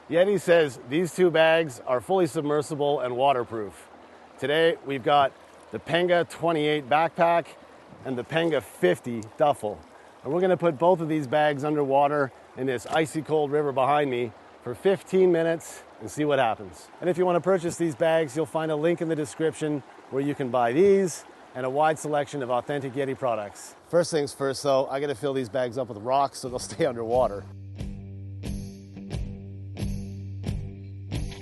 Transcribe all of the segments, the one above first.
YETI says these two bags are fully submersible and waterproof. Today we've got the Panga 28 backpack and the Panga 50 duffel. And we're gonna put both of these bags underwater in this icy cold river behind me for 15 minutes and see what happens. And if you wanna purchase these bags, you'll find a link in the description where you can buy these and a wide selection of authentic YETI products. First things first though, I gotta fill these bags up with rocks so they'll stay underwater.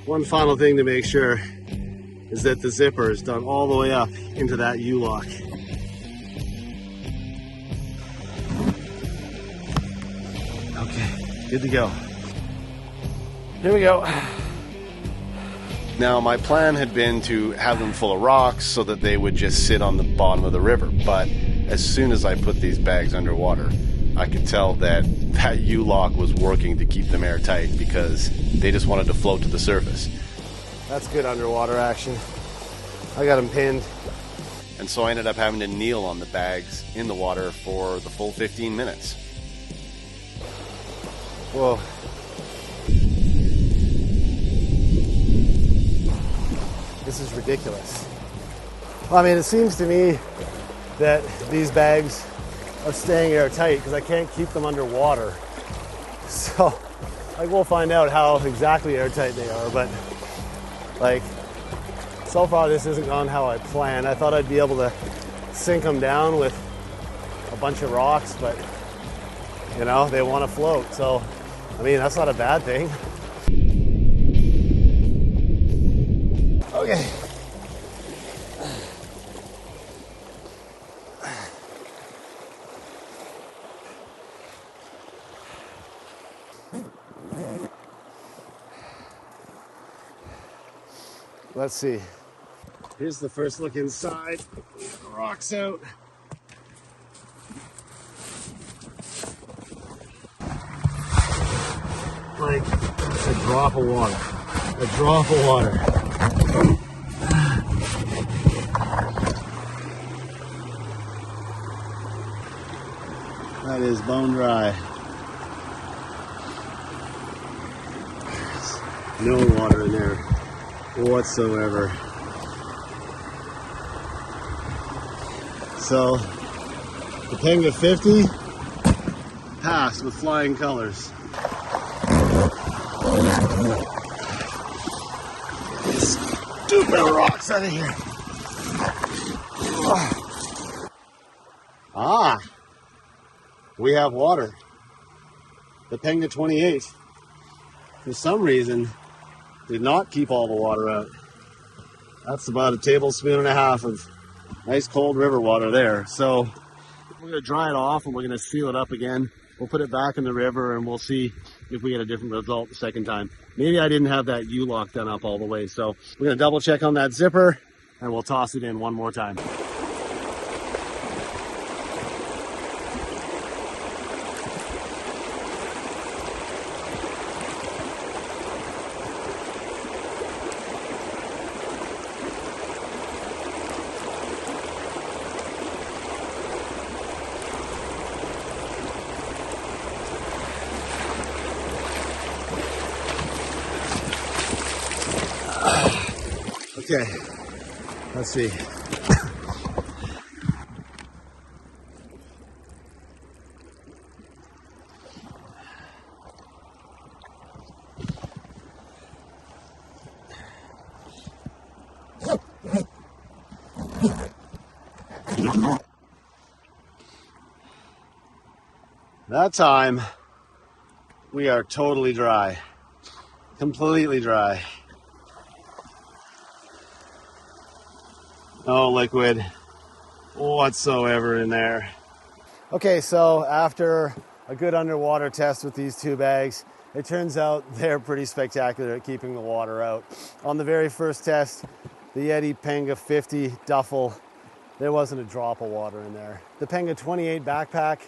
One final thing to make sure is that the zipper is done all the way up into that U-lock. Okay, good to go. Here we go. Now, my plan had been to have them full of rocks so that they would just sit on the bottom of the river, but as soon as I put these bags underwater, I could tell that that U-lock was working to keep them airtight because they just wanted to float to the surface. That's good underwater action. I got them pinned. And so I ended up having to kneel on the bags in the water for the full 15 minutes. Whoa. This is ridiculous. Well, I mean, it seems to me that these bags are staying airtight because I can't keep them underwater. So, like, we'll find out how exactly airtight they are, but like, so far this hasn't gone how I planned. I thought I'd be able to sink them down with a bunch of rocks, but you know, they want to float. So, I mean, that's not a bad thing. Okay. Let's see. Here's the first look inside. Rocks out. Like a drop of water. A drop of water. That is bone dry. No water in there whatsoever. So the Panga 50 passed with flying colors. Stupid rocks out of here. Ah, we have water. The Panga 28, for some reason, did not keep all the water out. That's about a tablespoon and a half of nice cold river water there. So we're gonna dry it off and we're gonna seal it up again. We'll put it back in the river and we'll see if we get a different result the second time. Maybe I didn't have that U-lock done up all the way. So we're gonna double check on that zipper and we'll toss it in one more time. Okay, let's see. That time, we are totally dry. Completely dry. No liquid whatsoever in there. Okay, so after a good underwater test with these two bags, it turns out they're pretty spectacular at keeping the water out. On the very first test, the YETI Panga 50 duffel, there wasn't a drop of water in there. The Panga 28 backpack,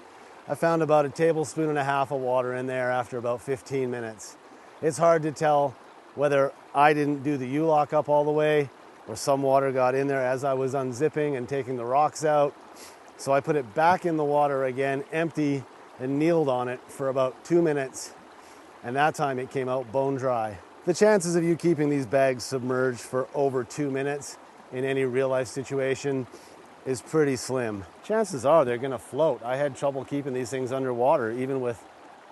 I found about a tablespoon and a half of water in there after about 15 minutes. It's hard to tell whether I didn't do the U-lock up all the way or some water got in there as I was unzipping and taking the rocks out. So I put it back in the water again, empty, and kneeled on it for about 2 minutes. and that time it came out bone dry. The chances of you keeping these bags submerged for over 2 minutes in any real life situation is pretty slim. Chances are they're gonna float. I had trouble keeping these things underwater, even with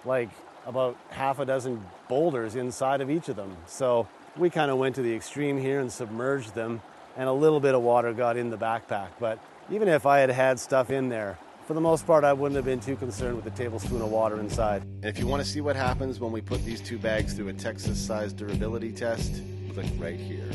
like about half a dozen boulders inside of each of them. So we kind of went to the extreme here and submerged them, and a little bit of water got in the backpack. But even if I had had stuff in there, for the most part, I wouldn't have been too concerned with a tablespoon of water inside. And if you want to see what happens when we put these two bags through a Texas-sized durability test, click right here.